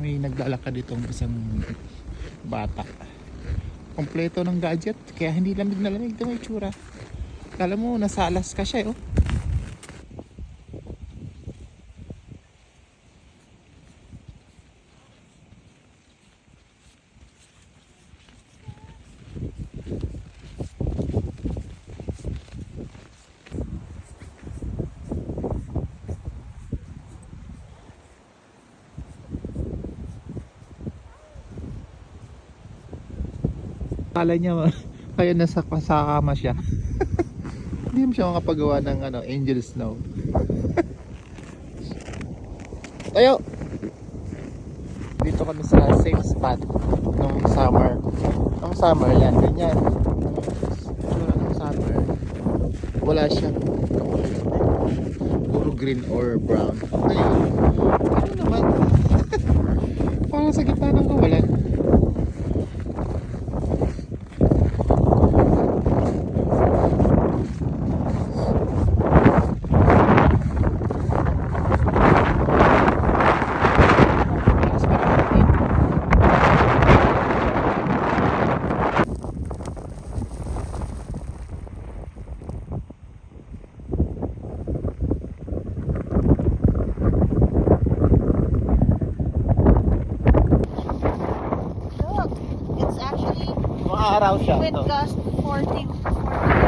may naglalakad ditong isang bata. Kompleto ng gadget, kaya hindi lamig na lamig. Ito may tsura. Kala mo, nasa Alaska siya, oh. Kala niya, kaya nasa kama siya. Hindi mo siya makapagawa ng angel snow. Tayo! Dito kami sa safe spot nung summer. Nung summer yan, ganyan. Nung summer, wala siyang puro green or brown. Ngayon, ano naman? Parang sa gitna ng kawalan. Look, it's actually Araw siya. wind To. gust 40.